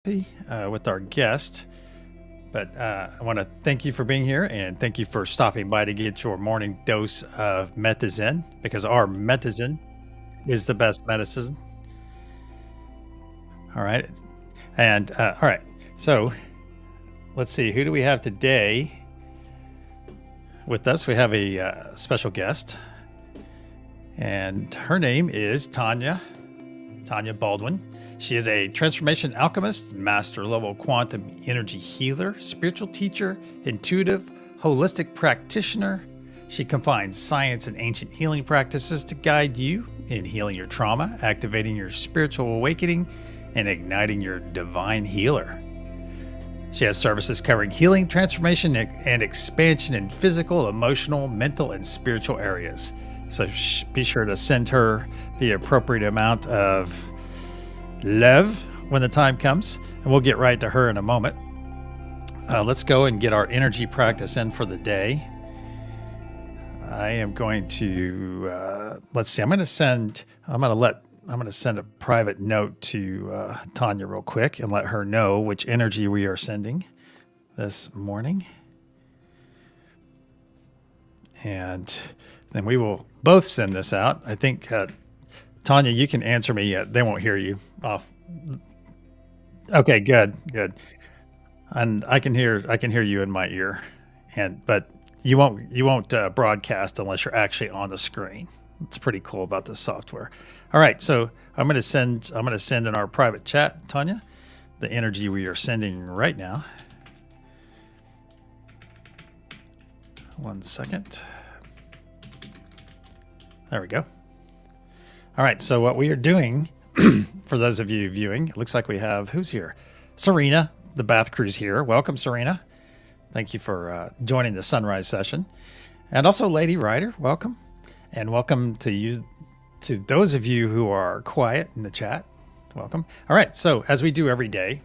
with our guest. But I want to thank you for being here and thank you for stopping by to get your morning dose of medicine because our medicine is the best medicine. All right. And all right. So let's see. Who do we have today with us? We have a special guest, and her name is Tanya Baldwin. She is a transformation alchemist, master level quantum energy healer, spiritual teacher, intuitive, holistic practitioner. She combines science and ancient healing practices to guide you in healing your trauma, activating your spiritual awakening, and igniting your divine healer. She has services covering healing, transformation, and expansion in physical, emotional, mental, and spiritual areas. So be sure to send her the appropriate amount of love when the time comes, and we'll get right to her in a moment. Let's go and get our energy practice in for the day. I am going to let's see. I'm going to send a private note to Tanya real quick and let her know which energy we are sending this morning, and then we will both send this out. I think Tanya, you can answer me. They won't hear you off. Okay, good. And I can hear you in my ear, but you won't broadcast unless you're actually on the screen. It's pretty cool about this software. All right, so I'm going to send in our private chat, Tanya, the energy we are sending right now. 1 second. There we go. All right, so what we are doing, for those of you viewing, it looks like we have, who's here? Serena, the Bath Crew's here. Welcome, Serena. Thank you for joining the sunrise session. And also Lady Ryder, welcome. And welcome to you, to those of you who are quiet in the chat, welcome. All right, so as we do every day,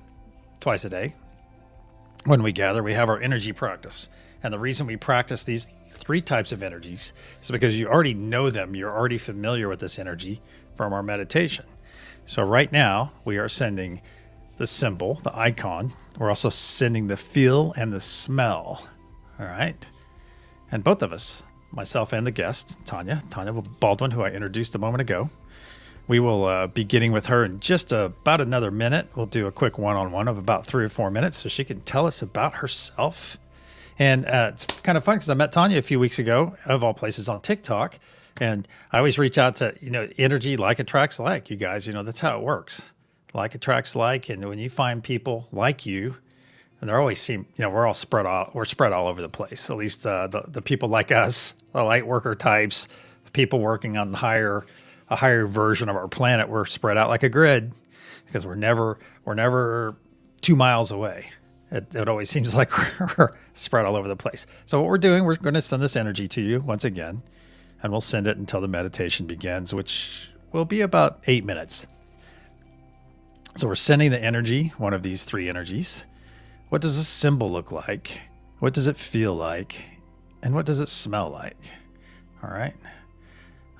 twice a day, when we gather, we have our energy practice. And the reason we practice these 3 types of energies is because you already know them. You're already familiar with this energy from our meditation. So right now we are sending the symbol, the icon. We're also sending the feel and the smell. All right. And both of us, myself and the guest, Tanya Baldwin, who I introduced a moment ago, we will be getting with her in just about another minute. We'll do a quick one-on-one of about 3 or 4 minutes so she can tell us about herself. And it's kind of fun because I met Tanya a few weeks ago, of all places, on TikTok. And I always reach out to, energy like attracts like, you guys, that's how it works. Like attracts like. And when you find people like you, and there always seem, we're spread all over the place. At least the people like us, the light worker types, people working on a higher version of our planet, we're spread out like a grid because we're never 2 miles away. It always seems like we're spread all over the place. So what we're doing, we're going to send this energy to you once again, and we'll send it until the meditation begins, which will be about 8 minutes. So we're sending the energy, one of these 3 energies. What does this symbol look like? What does it feel like? And what does it smell like? All right.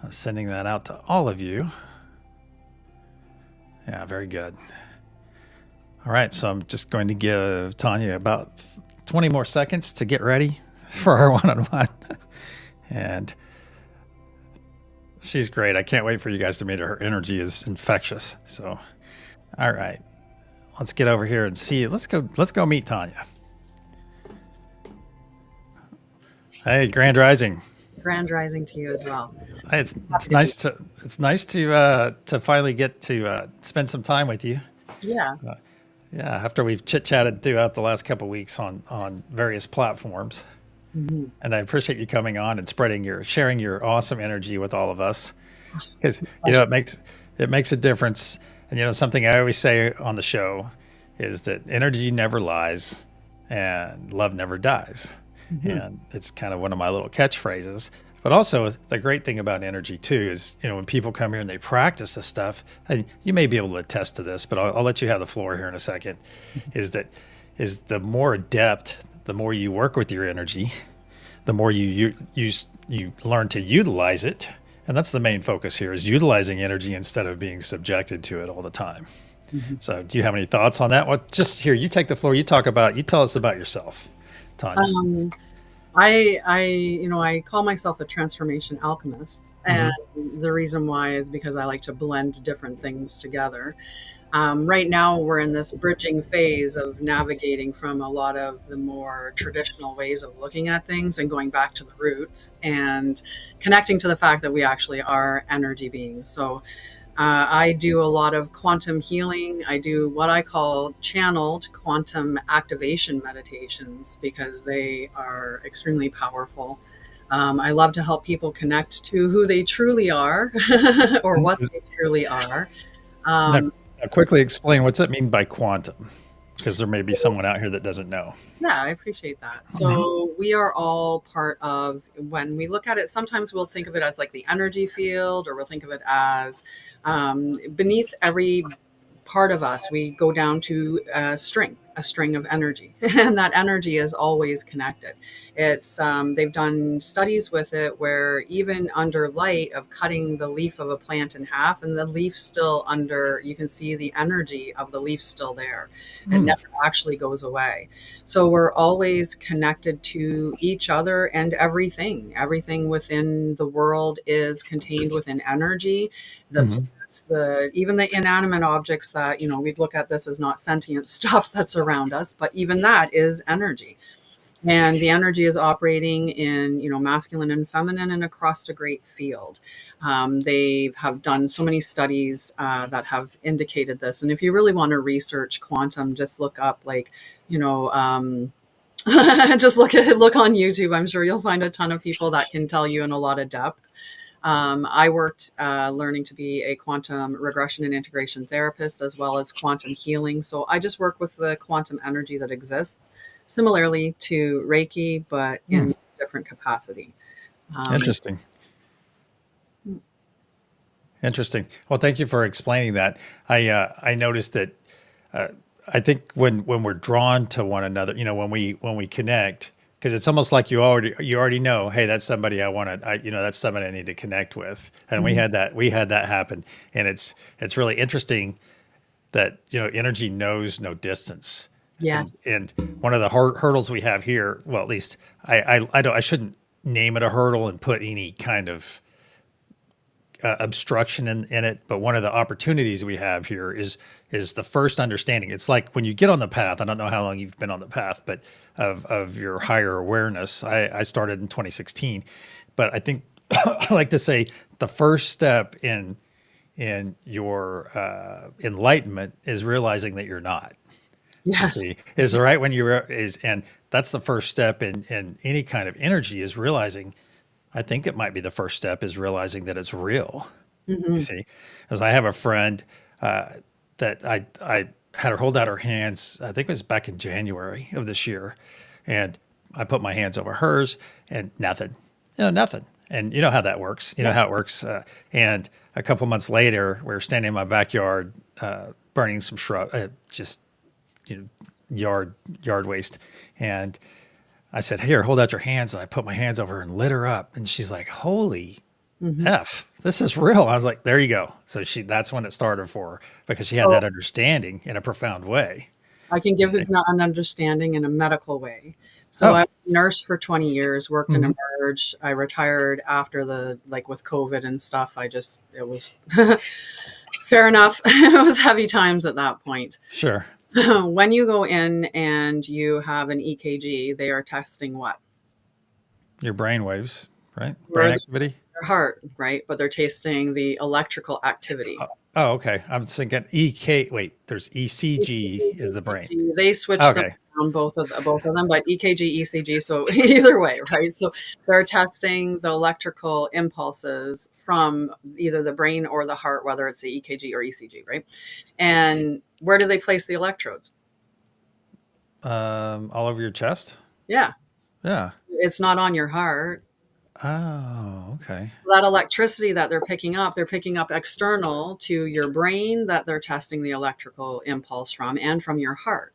I'm sending that out to all of you. Yeah, very good. All right, so I'm just going to give Tanya about 20 more seconds to get ready for our one-on-one. And she's great. I can't wait for you guys to meet her. Her energy is infectious. So, all right, let's get over here and see. Let's go meet Tanya. Hey, Grand Rising. Grand Rising to you as well. Hey, it's nice to finally get to spend some time with you. Yeah. Yeah, after we've chit-chatted throughout the last couple of weeks on various platforms. Mm-hmm. And I appreciate you coming on and sharing your awesome energy with all of us. Because, it makes a difference. And, something I always say on the show is that energy never lies and love never dies. Mm-hmm. And it's kind of one of my little catchphrases. But also the great thing about energy too is, when people come here and they practice this stuff, and you may be able to attest to this, but I'll let you have the floor here in a second, is the more adept, the more you work with your energy, the more you learn to utilize it. And that's the main focus here, is utilizing energy instead of being subjected to it all the time. Mhm. So do you have any thoughts on that? What, just here, you take the floor. You tell us about yourself, Tanya. Um, I call myself a transformation alchemist, and Hmm. the reason why is because I like to blend different things together. Right now, we're in this bridging phase of navigating from a lot of the more traditional ways of looking at things and going back to the roots and connecting to the fact that we actually are energy beings. So I do a lot of quantum healing. I do what I call channeled quantum activation meditations because they are extremely powerful. I love to help people connect to who they truly are or what they truly are. Now, Um, now, quickly explain what's that mean by quantum, because there may be someone out here that doesn't know. Yeah, I appreciate that. Hmm. So we are all part of, when we look at it, sometimes we'll think of it as like the energy field, or we'll think of it as beneath every part of us, we go down to a string of energy, and that energy is always connected. It's they've done studies with it where even under light of cutting the leaf of a plant in half, and the leaf still under, you can see the energy of the leaf still there. It Mm. never actually goes away. So we're always connected to each other and everything. Everything within the world is contained within energy. The Hmm. even the inanimate objects that, we'd look at this as not sentient stuff that's around us, but even that is energy. And the energy is operating in, masculine and feminine and across a great field. They have done so many studies that have indicated this. And if you really want to research quantum, just look up, like, you know just look on YouTube. I'm sure you'll find a ton of people that can tell you in a lot of depth. I worked learning to be a quantum regression and integration therapist, as well as quantum healing. So I just work with the quantum energy that exists, similarly to Reiki, but Mm. in different capacity. Um, Interesting. Interesting. Well, thank you for explaining that. I noticed that uh, I think when we're drawn to one another, when we connect, because it's almost like you already know, hey, that's somebody I want to, that's somebody I need to connect with, and mhm. we had that happen, and it's really interesting that energy knows no distance, Yes. and one of the hurdles we have here, well, at least I shouldn't name it a hurdle and put any kind of obstruction in it, but one of the opportunities we have here is the first understanding. It's like when you get on the path. I don't know how long you've been on the path, but of your higher awareness. I started in 2016, but I think I like to say the first step in your enlightenment is realizing that you're not. You Yes. see, is right when and that's the first step in any kind of energy is realizing. I think it might be the first step is realizing that it's real. You Hmm. see, as I have a friend uh, that I had her hold out her hands. I think it was back in January of this year, and I put my hands over hers, and nothing, nothing. And you know how that works. You know Yeah. how it works. And a couple months later, we were standing in my backyard, burning some shrub, just you know, yard waste, and I said, "Here, hold out your hands." And I put my hands over her and lit her up, and she's like, "Holy Hmm. F, this is real." I was like, there you go. So that's when it started for her because she had So that understanding in a profound way. I can You give see? it an understanding in a medical way. So Oh, I was a nurse for 20 years, worked in hmm, Emerge. I retired after like with COVID and stuff. It was fair enough. It was heavy times at that point. sure. When you go in and you have an EKG, they are testing what? Your brain waves, right? Or Brain activity. your heart, right? But they're tasting the electrical activity. Oh, oh, okay. I'm thinking EK. Wait, there's ECG is the brain. They switch them Okay. around, both of them, but EKG, ECG. So either way, right? So they're testing the electrical impulses from either the brain or the heart, whether it's the EKG or ECG, right? And where do they place the electrodes? All over your chest. Yeah, Yeah. it's not on your heart. Oh, okay. That electricity that they're picking up external to your brain, that they're testing the electrical impulse from, and from your heart.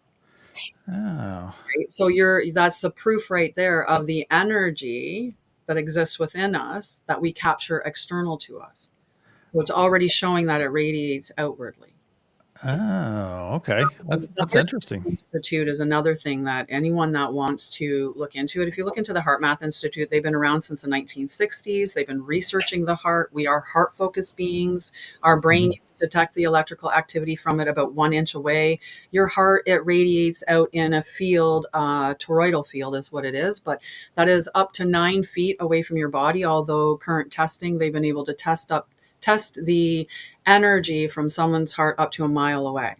Oh, Right? So that's the proof right there of the energy that exists within us that we capture external to us. So it's already showing that it radiates outwardly. Oh, okay. The That's Heart interesting. Math Institute is another thing that anyone that wants to look into it, if you look into the Heart Math Institute, they've been around since the 1960s. They've been researching the heart. We are heart focused beings. Our brain Mhm. detect the electrical activity from it about 1 inch away. Your heart, it radiates out in a field, toroidal field is what it is, but that is up to 9 feet away from your body. Although current testing, they've been able to test the energy from someone's heart up to a mile away.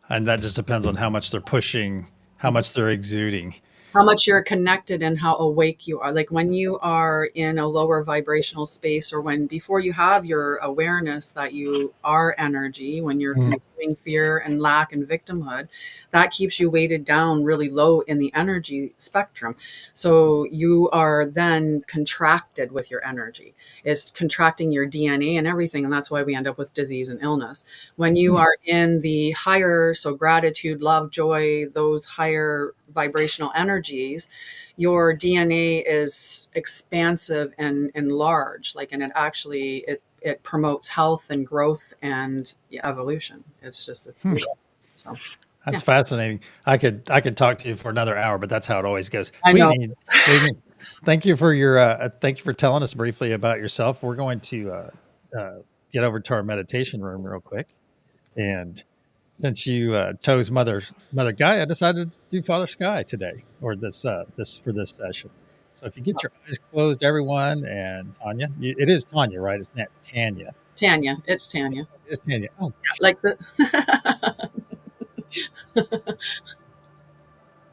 And that just depends on how much they're pushing, how much they're exuding. How much you're connected and how awake you are. Like when you are in a lower vibrational space, or when before you have your awareness that you are energy, when you're Mm. consuming fear and lack and victimhood, that keeps you weighted down really low in the energy spectrum. So you are then contracted with your energy. It's contracting your DNA and everything. And that's why we end up with disease and illness. When you are in the higher, so gratitude, love, joy, those higher vibrational energies, your DNA is expansive and large, like, and it actually it promotes health and growth and evolution. It's Hmm. beautiful. So That's yeah, fascinating. I could talk to you for another hour, but that's how it always goes. I know. We need. Thank you for your thank you for telling us briefly about yourself. We're going to get over to our meditation room real quick, and since you chose Mother Gaia, I decided to do Father Sky today, or this for this session. So if you get your eyes closed, everyone, and Tanya, it is Tanya, right? It's not Tanya. Tanya, it's Tanya. It is Tanya. Oh, Like the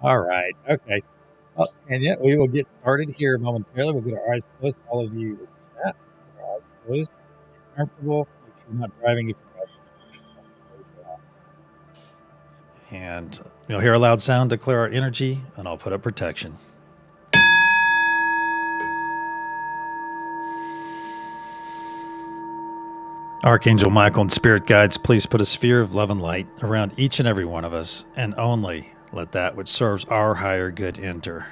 all right. Okay. Well, Tanya, we will get started here momentarily. We'll get our eyes closed. All of you in the chat, let's get our eyes closed. Get comfortable. Make sure you're not driving. If you're driving, close your eyes. And you'll hear a loud sound to clear our energy, and I'll put up protection. Archangel Michael and Spirit Guides, please put a sphere of love and light around each and every one of us, and only let that which serves our higher good enter.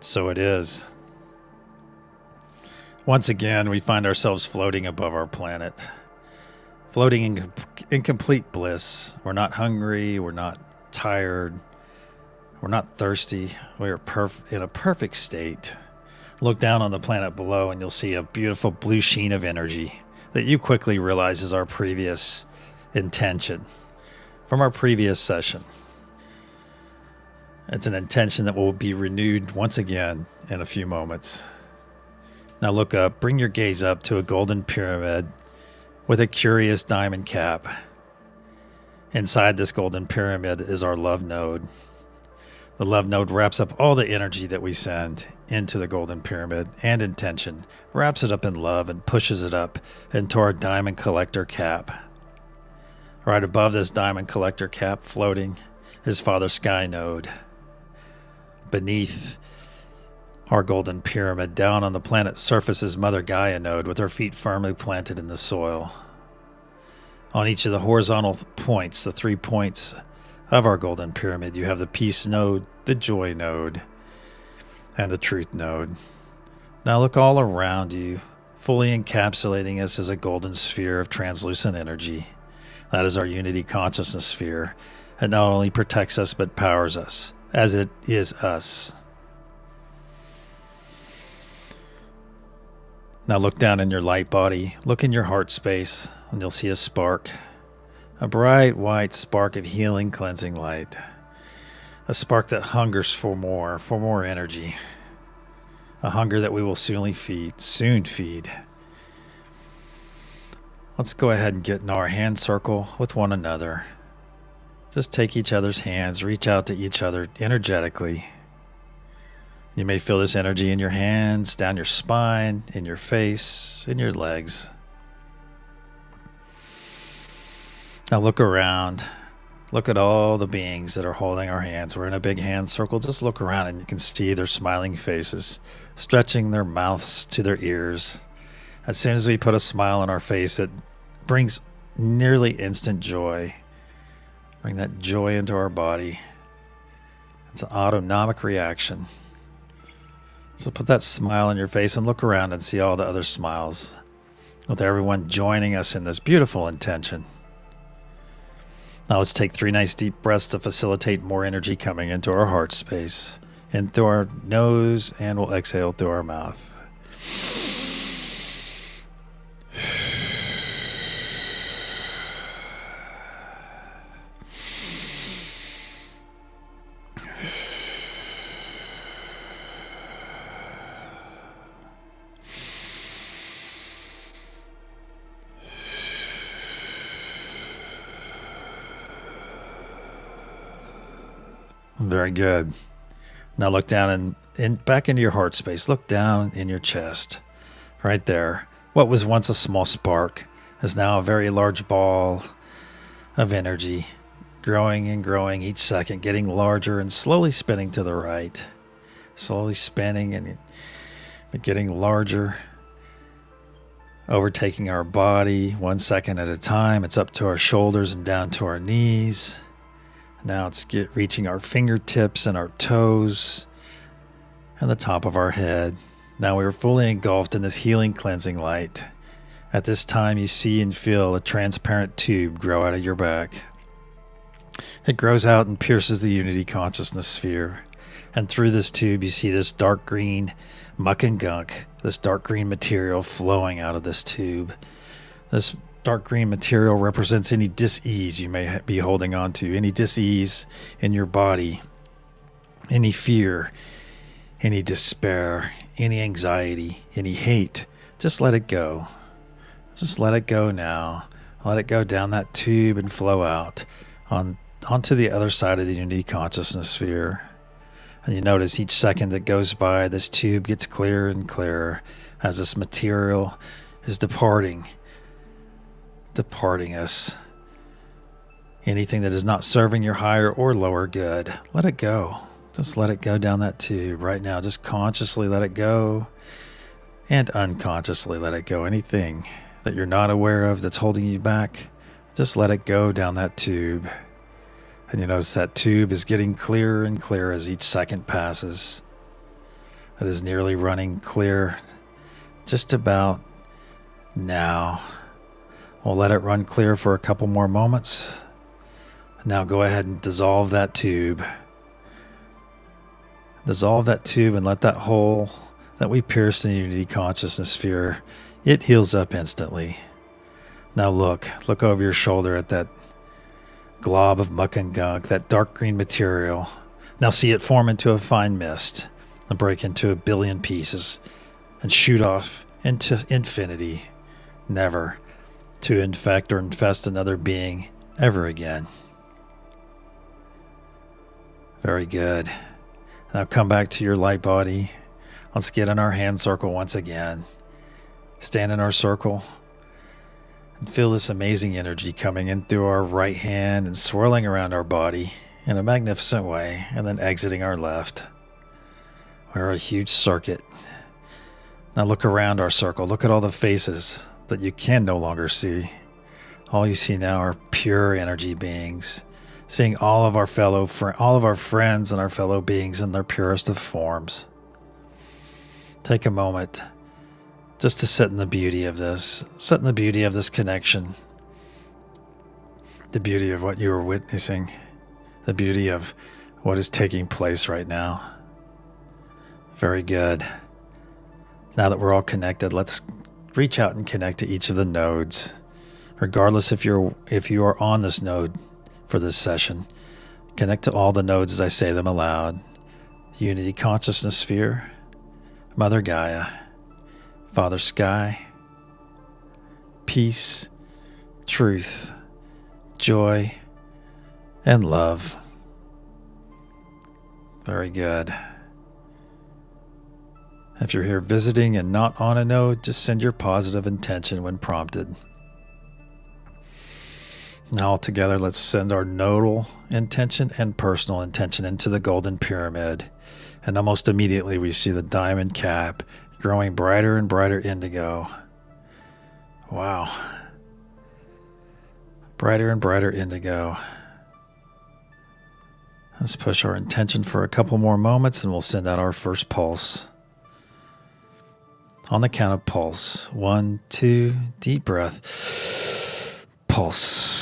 So it is. Once again, we find ourselves floating above our planet, floating in complete bliss. We're not hungry, we're not tired, we're not thirsty. We are in a perfect state. Look down on the planet below, and you'll see a beautiful blue sheen of energy that you quickly realize is our previous intention from our previous session. It's an intention that will be renewed once again in a few moments. Now look up, bring your gaze up to a golden pyramid with a curious diamond cap. Inside this golden pyramid is our love node. The love node wraps up all the energy that we send into the golden pyramid and intention, wraps it up in love and pushes it up into our diamond collector cap. Right above this diamond collector cap, floating, is Father Sky node. Beneath our golden pyramid, down on the planet's surface, is Mother Gaia node with her feet firmly planted in the soil. On each of the horizontal points, the 3 points of our golden pyramid, you have the peace node, the joy node, and the truth node. Now look all around you, fully encapsulating us as a golden sphere of translucent energy. That is our unity consciousness sphere. It not only protects us, but powers us, as it is us. Now look down in your light body, look in your heart space, and you'll see a spark. A bright white spark of healing, cleansing light. A spark that hungers for more energy. A hunger that we will soon feed. Let's go ahead and get in our hand circle with one another. Just take each other's hands, reach out to each other energetically. You may feel this energy in your hands, down your spine, in your face, in your legs. Now look around. Look at all the beings that are holding our hands. We're in a big hand circle. Just look around and you can see their smiling faces, stretching their mouths to their ears. As soon as we put a smile on our face, it brings nearly instant joy. Bring that joy into our body. It's an autonomic reaction. So put that smile on your face and look around and see all the other smiles, with everyone joining us in this beautiful intention. Now let's take 3 nice deep breaths to facilitate more energy coming into our heart space. In through our nose, and we'll exhale through our mouth. Very good. Now look down and back into your heart space. Look down in your chest. Right there. What was once a small spark is now a very large ball of energy, growing and growing each second, getting larger and slowly spinning to the right. Slowly spinning and getting larger, overtaking our body 1 second at a time. It's up to our shoulders and down to our knees. Now it's reaching our fingertips and our toes and the top of our head. Now we are fully engulfed in this healing, cleansing light. At this time, you see and feel a transparent tube grow out of your back. It grows out and pierces the unity consciousness sphere. And through this tube, you see this dark green muck and gunk, this dark green material flowing out of this tube. This dark green material represents any dis-ease you may be holding on to, any dis-ease in your body, any fear, any despair, any anxiety, any hate. Just let it go. Just let it go now. Let it go down that tube and flow out onto the other side of the unity consciousness sphere. And you notice each second that goes by, this tube gets clearer and clearer as this material is departing us. Anything that is not serving your higher or lower good, let it go. Just let it go down that tube right now. Just consciously let it go and unconsciously let it go. Anything that you're not aware of that's holding you back, just let it go down that tube. And you notice that tube is getting clearer and clearer as each second passes. It is nearly running clear just about now. We'll let it run clear for a couple more moments. Now go ahead and dissolve that tube. Dissolve that tube and let that hole that we pierced in the unity consciousness sphere, it heals up instantly. Now look over your shoulder at that glob of muck and gunk, that dark green material. Now see it form into a fine mist and break into a billion pieces and shoot off into infinity, never to infect or infest another being ever again. Very good. Now come back to your light body. Let's get in our hand circle once again. Stand in our circle and feel this amazing energy coming in through our right hand and swirling around our body in a magnificent way, and then exiting our left. We're a huge circuit. Now look around our circle. Look at all the faces that you can no longer see. All you see now are pure energy beings, seeing all of our friends and our fellow beings in their purest of forms. Take a moment just to sit in the beauty of this. Sit in the beauty of this connection. The beauty of what you are witnessing. The beauty of what is taking place right now. Very good. Now that we're all connected, let's reach out and connect to each of the nodes. Regardless if you are on this node for this session, connect to all the nodes as I say them aloud. Unity Consciousness Sphere, Mother Gaia, Father Sky, peace, truth, joy, and love. Very good. If you're here visiting and not on a node, just send your positive intention when prompted. Now all together, let's send our nodal intention and personal intention into the golden pyramid. And almost immediately we see the diamond cap growing brighter and brighter indigo. Wow. Brighter and brighter indigo. Let's push our intention for a couple more moments and we'll send out our first pulse. On the count of pulse. 1, 2, deep breath. Pulse.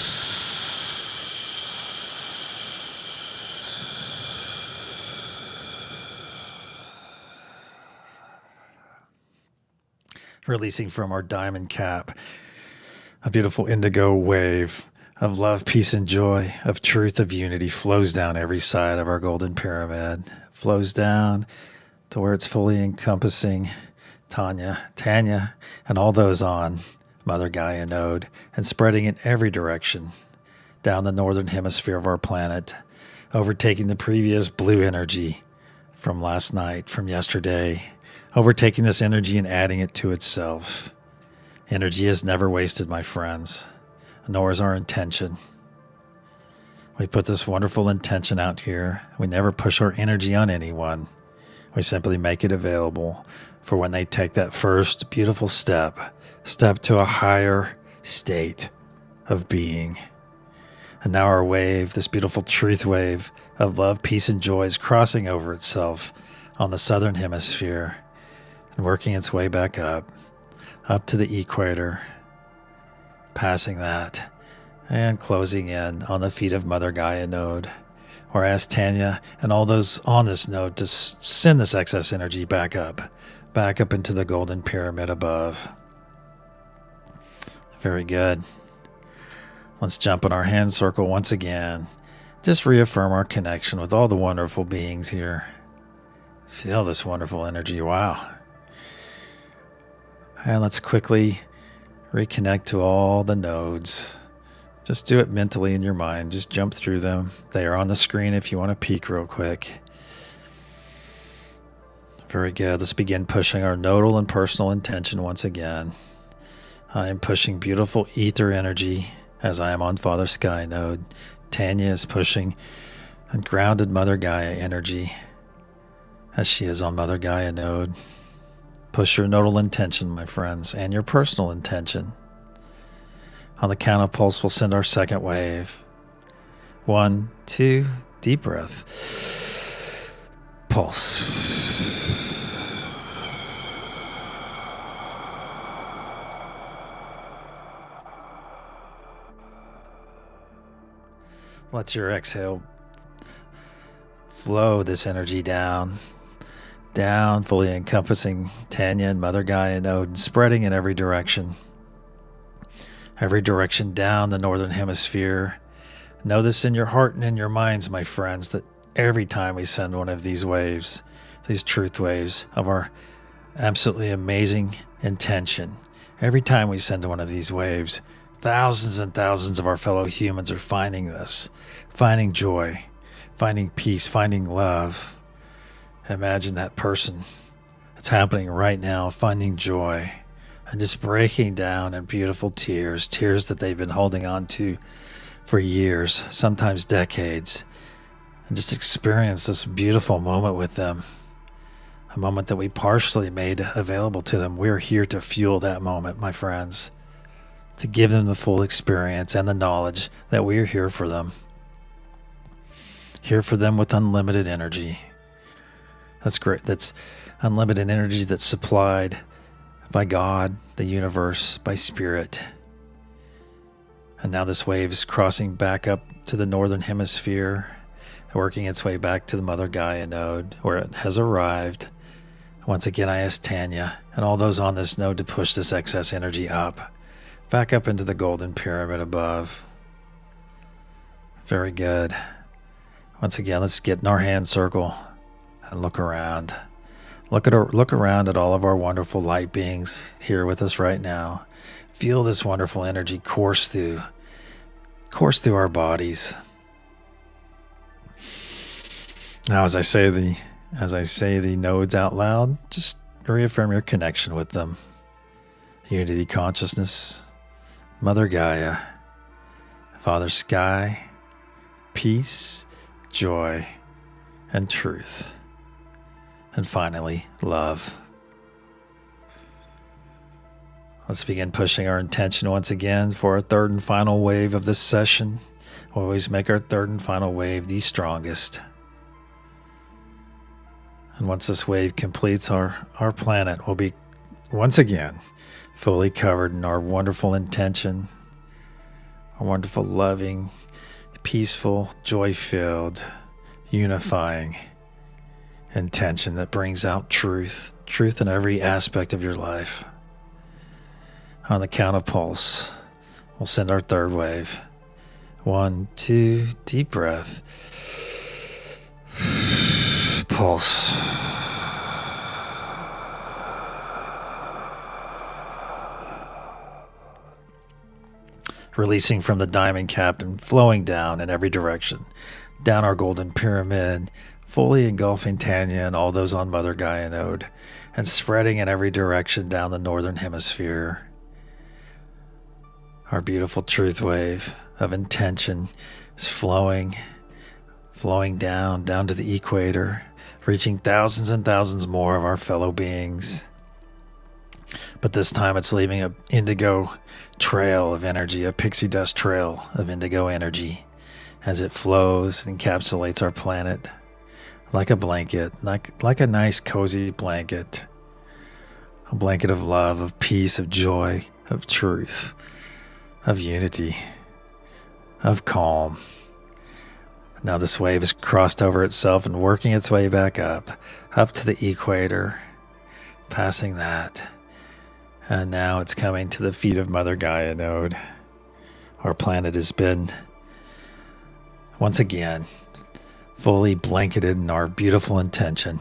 releasing from our diamond cap a beautiful indigo wave of love, peace, and joy, of truth, of unity flows down every side of our golden pyramid, flows down to where it's fully encompassing Tanya, and all those on Mother Gaia node, and spreading in every direction down the northern hemisphere of our planet, overtaking the previous blue energy from last night, from yesterday, overtaking this energy and adding it to itself. Energy is never wasted, my friends, nor is our intention. We put this wonderful intention out here. We never push our energy on anyone. We simply make it available for when they take that first beautiful step to a higher state of being. And now our wave, this beautiful truth wave of love, peace, and joy is crossing over itself on the southern hemisphere and working its way back up to the equator, passing that and closing in on the feet of Mother Gaia node, where I ask Tanya and all those on this node to send this excess energy back up into the golden pyramid above. Very good. Let's jump in our hand circle once again. Just reaffirm our connection with all the wonderful beings here. Feel this wonderful energy. Wow. And let's quickly reconnect to all the nodes. Just do it mentally in your mind. Just jump through them. They are on the screen if you want to peek real quick. Very good. Let's begin pushing our nodal and personal intention once again. I am pushing beautiful ether energy as I am on Father Sky node. Tanya is pushing and grounded Mother Gaia energy as she is on Mother Gaia node. Push your nodal intention, my friends, and your personal intention. On the count of pulse, we'll send our second wave. 1, 2, deep breath. Pulse. Let your exhale flow this energy down, fully encompassing Tanya and Mother Gaia node, and spreading in every direction down the northern hemisphere. Know this in your heart and in your minds, my friends, that every time we send one of these waves, these truth waves of our absolutely amazing intention, every time we send one of these waves, thousands and thousands of our fellow humans are finding this, finding joy, finding peace, finding love. Imagine that person. It's happening right now, finding joy and just breaking down in beautiful tears that they've been holding on to for years, sometimes decades, and just experience this beautiful moment with them, a moment that we partially made available to them. We're here to fuel that moment, my friends, to give them the full experience and the knowledge that we're here for them. Here for them with unlimited energy. That's great. That's unlimited energy that's supplied by God, the universe, by spirit. And now this wave is crossing back up to the northern hemisphere, working its way back to the Mother Gaia node, where it has arrived. Once again, I ask Tanya and all those on this node to push this excess energy back up into the golden pyramid above. Very good. Once again, let's get in our hand circle and look around. Look around at all of our wonderful light beings here with us right now. Feel this wonderful energy course through our bodies. Now, as I say the nodes out loud, just reaffirm your connection with them. Unity consciousness, Mother Gaia, Father Sky, peace, joy, and truth. And finally, love. Let's begin pushing our intention once again for our third and final wave of this session. We'll always make our third and final wave the strongest. And once this wave completes, our planet will be once again fully covered in our wonderful intention, our wonderful, loving, peaceful, joy-filled, unifying intention that brings out truth in every aspect of your life. On the count of pulse, we'll send our third wave. 1, 2, deep breath. Pulse. Releasing from the diamond cap and flowing down in every direction. Down our golden pyramid, fully engulfing Tanya and all those on Mother Gaia node, and spreading in every direction down the northern hemisphere. Our beautiful truth wave of intention is flowing down to the equator, reaching thousands and thousands more of our fellow beings. But this time it's leaving an indigo trail of energy, a pixie dust trail of indigo energy, as it flows and encapsulates our planet like a blanket, like a nice cozy blanket, a blanket of love, of peace, of joy, of truth, of unity, of calm. Now this wave has crossed over itself and working its way back up to the equator, passing that. And now it's coming to the feet of Mother Gaia node. Our planet has been, once again, fully blanketed in our beautiful intention.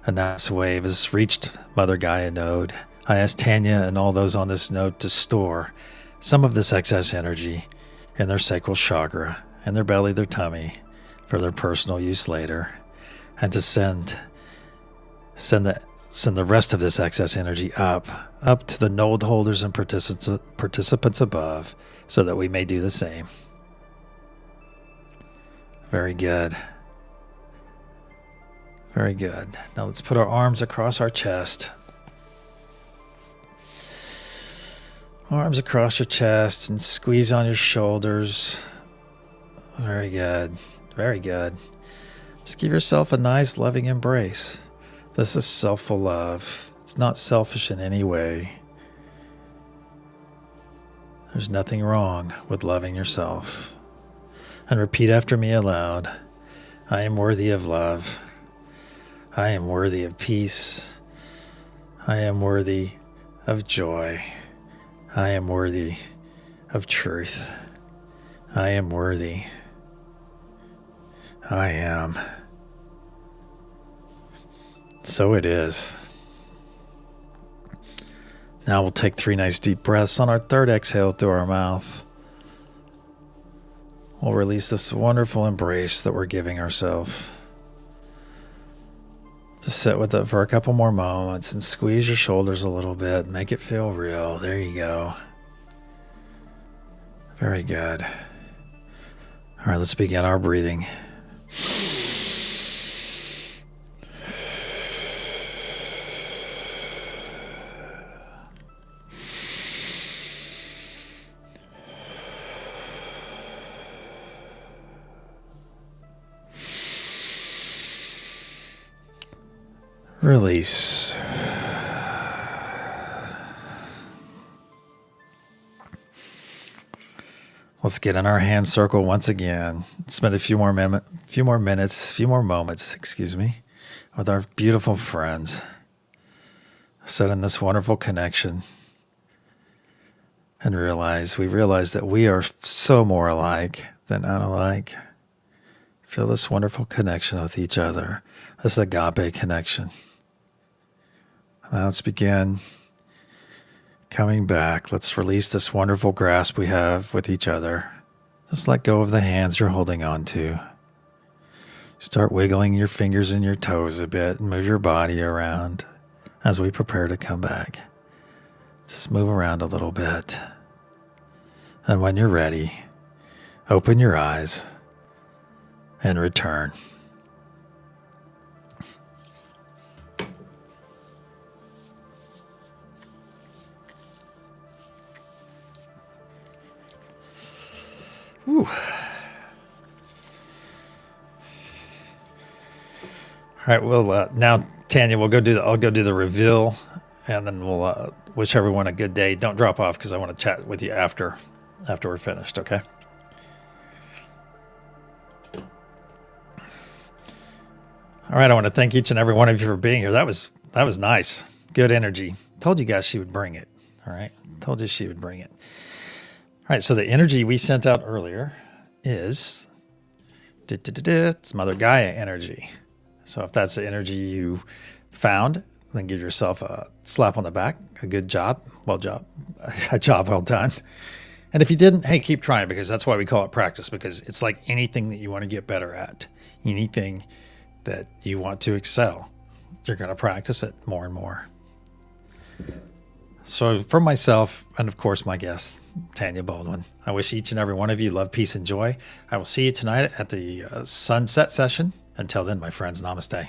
And now this wave has reached Mother Gaia node. I asked Tanya and all those on this node to store some of this excess energy in their sacral chakra, in their belly, their tummy, for their personal use later, and to send the rest of this excess energy up to the node holders and participants above, so that we may do the same. Very good. Very good. Now let's put our arms across our chest. Arms across your chest and squeeze on your shoulders. Very good. Very good. Just give yourself a nice loving embrace. This is selfful love. It's not selfish in any way. There's nothing wrong with loving yourself. And repeat after me aloud. I am worthy of love. I am worthy of peace. I am worthy of joy. I am worthy of truth. I am worthy. I am. So it is. Now we'll take 3 nice deep breaths. On our third exhale through our mouth, we'll release this wonderful embrace that we're giving ourselves. Just sit with it for a couple more moments and squeeze your shoulders a little bit. Make it feel real. There you go. Very good. All right, let's begin our breathing. Release. Let's get in our hand circle once again. Spend a few more moments, with our beautiful friends. Set in this wonderful connection. And we realize that we are so more alike than unalike. Feel this wonderful connection with each other. This agape connection. Now let's begin coming back. Let's release this wonderful grasp we have with each other. Just let go of the hands you're holding on to. Start wiggling your fingers and your toes a bit and move your body around as we prepare to come back. Just move around a little bit. And when you're ready, open your eyes and return. Whew. All right. Well, now Tanya, I'll go do the reveal, and then we'll wish everyone a good day. Don't drop off because I want to chat with you after we're finished. Okay. All right. I want to thank each and every one of you for being here. That was nice. Good energy. Told you guys she would bring it. All right. Told you she would bring it. All right. So the energy we sent out earlier is it's Mother Gaia energy. So if that's the energy you found, then give yourself a slap on the back. A good job. A job well done. And if you didn't, hey, keep trying, because that's why we call it practice, because it's like anything that you want to get better at, anything that you want to excel, you're going to practice it more and more. So for myself, and of course my guest, Tanya Baldwin, I wish each and every one of you love, peace, and joy. I will see you tonight at the sunset session. Until then, my friends, namaste.